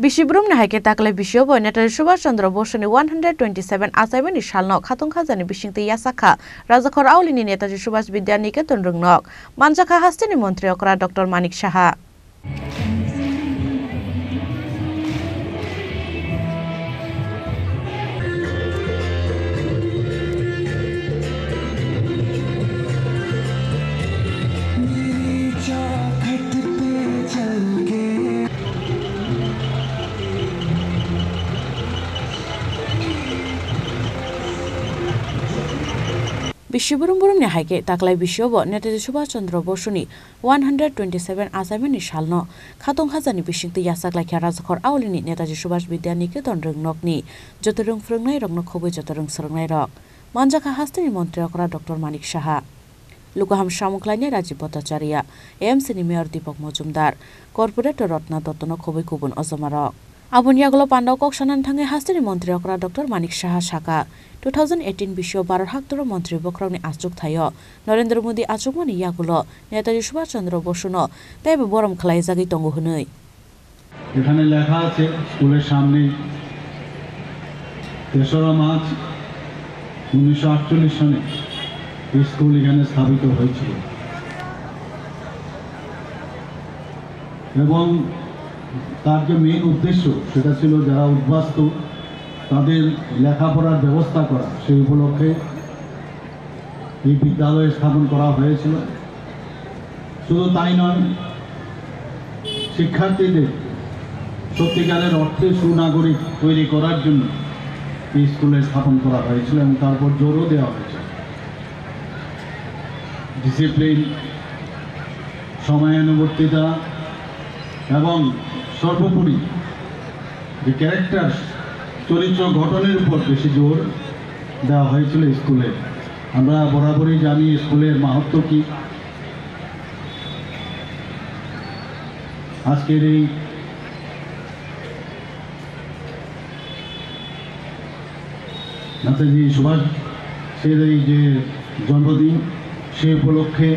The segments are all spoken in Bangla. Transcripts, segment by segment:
Bishibrum Nahake Takle Bishobo, Netal Subhash Chandra Bose 127 assignment is shall not Katong Hazani Bishing the Yasaka, Razakor Aulini Netaji Subhash Vidyaniketon Rungnok, Manjaka Hastini Montreokra Dr. Manik Shaha. Bishibrum Nahake Taklai Bishobo, Netaji Subhash Chandra Bose 127 assignment is shall not Katong Hazani Bishing the Yasak like Razakor Aulini Netaji Subhash Vidyaniketon Rungnokni, Joturung Frungnai Rognokobu Joturung Surnai Rock, Manjaka Hastini Montreokra Dr. Manik Shaha. Lukaham Shamuklanya Raji Bhattacharya, AMC Mayor Deepak Majumdar, Corporator Ratna Dottono Kobi Kubun Ozamarok. Abunyagolo Pandokok Shanan Tange Hastini Montreokra Dr. Manik Shaha Shaka 2018 Bisho Barar Haktoro Montri Bokrauni Asjuk Thayo, Narendra Modi Asjukmani Yagulo, Netaji Subhash Chandra Bose Tebe Borom Khlaizagi Tongo Hunui. এখানে লেখা আছে স্কুলের সামনে 3রা মার্চ 1948 সনে স্কুল এখানে স্থাপিত হয়েছিল এবং তার যে মেইন উদ্দেশ্য সেটা ছিল যারা উদ্বাস্তু তাদের লেখাপড়ার ব্যবস্থা করা সেই উপলক্ষে এই বিদ্যালয় স্থাপন করা হয়েছিল শুধু তাই নয় শিক্ষার্থীদের সত্যিকারের অর্থে সুনাগরিক তৈরি করার জন্য এই স্কুলে স্থাপন করা হয়েছিল এবং তারপর জোরও দেওয়া হয়েছে ডিসিপ্লিন সময়ানুবর্তিতা এবং সর্বোপরি যে ক্যারেক্টার চরিত্র গঠনের উপর বেশি জোর দেওয়া হয়েছিল স্কুলে আমরা বরাবরই জানি স্কুলের মাহাত্ম্য কি আজকের এই নেতাজি সুভাষের এই যে জন্মদিন সেই উপলক্ষে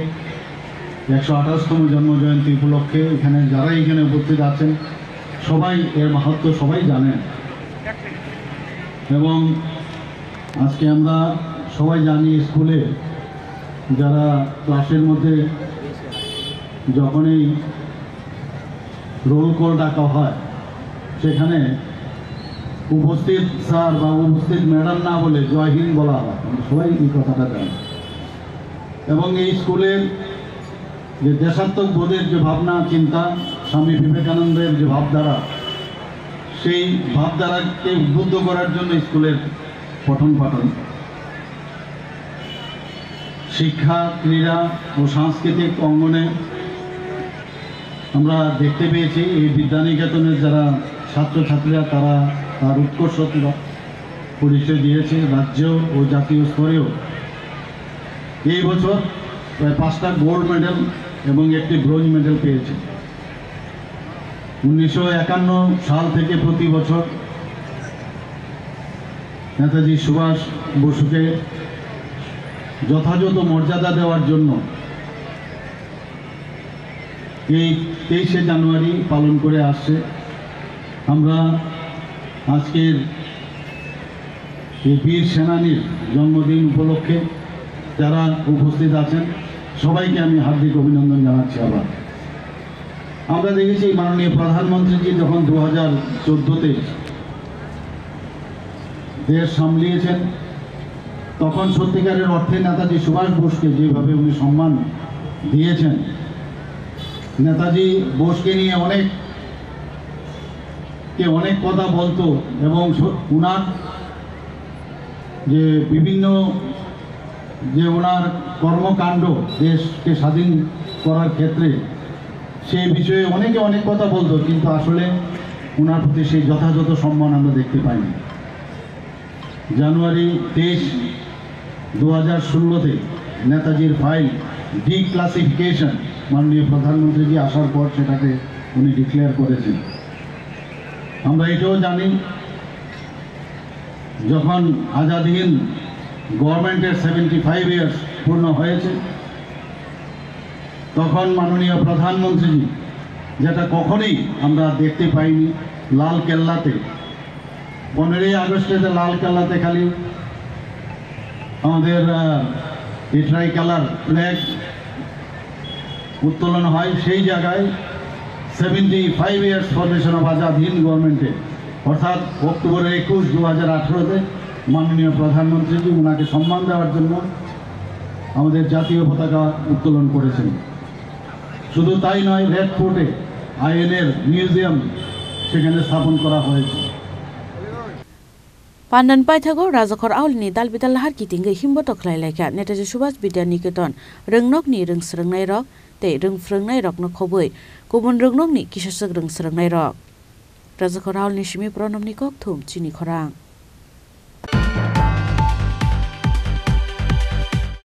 128তম জন্মজয়ন্তী উপলক্ষে এখানে যারা এখানে উপস্থিত আছেন সবাই এর মাহাত্ম্য সবাই জানেন এবং আজকে আমরা সবাই জানি স্কুলে যারা ক্লাসের মধ্যে যখনই রোল কল ডাকা হয় সেখানে উপস্থিত স্যার বা উপস্থিত ম্যাডাম না বলে জয় হিন্দ বলা হয় সবাই এই কথাটা জানে এবং এই স্কুলের যে দেশাত্মক বোধের যে ভাবনা চিন্তা স্বামী বিবেকানন্দের যে ভাবধারা সেই ভাবধারাকে উদ্বুদ্ধ করার জন্য স্কুলের পঠন পাঠন শিক্ষা ক্রীড়া ও সাংস্কৃতিক অঙ্গনে আমরা দেখতে পেয়েছি এই বিদ্যানিকেতনের যারা ছাত্রছাত্রীরা তারা তার উৎকর্ষতা পরিচয় দিয়েছে রাজ্য ও জাতীয় স্তরেও এই বছর প্রায় 5টা গোল্ড মেডেল এবং একটি ব্রোঞ্জ মেডেল পেয়েছে 1951 সাল থেকে প্রতি বছর নেতাজি সুভাষ বসুকে যথাযথ মর্যাদা দেওয়ার জন্য এই 23শে জানুয়ারি পালন করে আসছে আমরা আজকের এই বীর সেনানীর জন্মদিন উপলক্ষে যারা উপস্থিত আছেন সবাইকে আমি হার্দিক অভিনন্দন জানাচ্ছি আবার আমরা দেখেছি মাননীয় প্রধানমন্ত্রীজি যখন 2014তে দেশ সামলিয়েছেন তখন সত্যিকারের অর্থে নেতাজি সুভাষ বোসকে যেভাবে উনি সম্মান দিয়েছেন নেতাজি বোসকে নিয়ে অনেক কথা বলতো এবং উনার যে বিভিন্ন যে ওনার কর্মকাণ্ড দেশকে স্বাধীন করার ক্ষেত্রে সেই বিষয়ে অনেকে অনেক কথা বলতো কিন্তু আসলে ওনার প্রতি সেই যথাযথ সম্মান আমরা দেখতে পাইনি জানুয়ারি 23, 2016-তে নেতাজির ফাইল ডিক্লাসিফিকেশন মাননীয় প্রধানমন্ত্রীজি আসার পর সেটাকে উনি ডিক্লেয়ার করেছেন আমরা এটাও জানি যখন আজাদ হিন্দ গভর্নমেন্টের 75 ইয়ার্স পূর্ণ হয়েছে তখন মাননীয় প্রধানমন্ত্রী যেটা কখনোই আমরা দেখতে পাইনি লাল কেল্লাতে 15ই আগস্টে লাল কেল্লাতে খালি আমাদের ট্রাই কালার ফ্ল্যাগ উত্তোলন হয়, সেই জায়গায় 75 years formation of Azad Hind গভর্নমেন্টে অর্থাৎ অক্টোবর 21, 2018-তে মাননীয় প্রধানমন্ত্রীজি ওনাকে সম্মান দেওয়ার জন্য আমাদের জাতীয় পতাকা উত্তোলন করেছেন। শুধু তাই নয়, রেড ফোর্টে আইএনএর মিউজিয়াম সেখানে স্থাপন করা হয়েছে। পান্ডান পাইথাগো রাজাখর আউলিनि दालबिदाल लाहार किथिंगै हिमबो तख्लायलायखा नेताजी सुभाष विद्यानिकेतन रोंनकनि रोंस्रोंनाय रक ते रोंफ्रोंनाय रकनो खबै गुबुन रोंनकनि किसुसक रोंस्रोंनाय रक राजाखर आउलिनि सिमी प्रनमनि कक थुम चिनि खरां।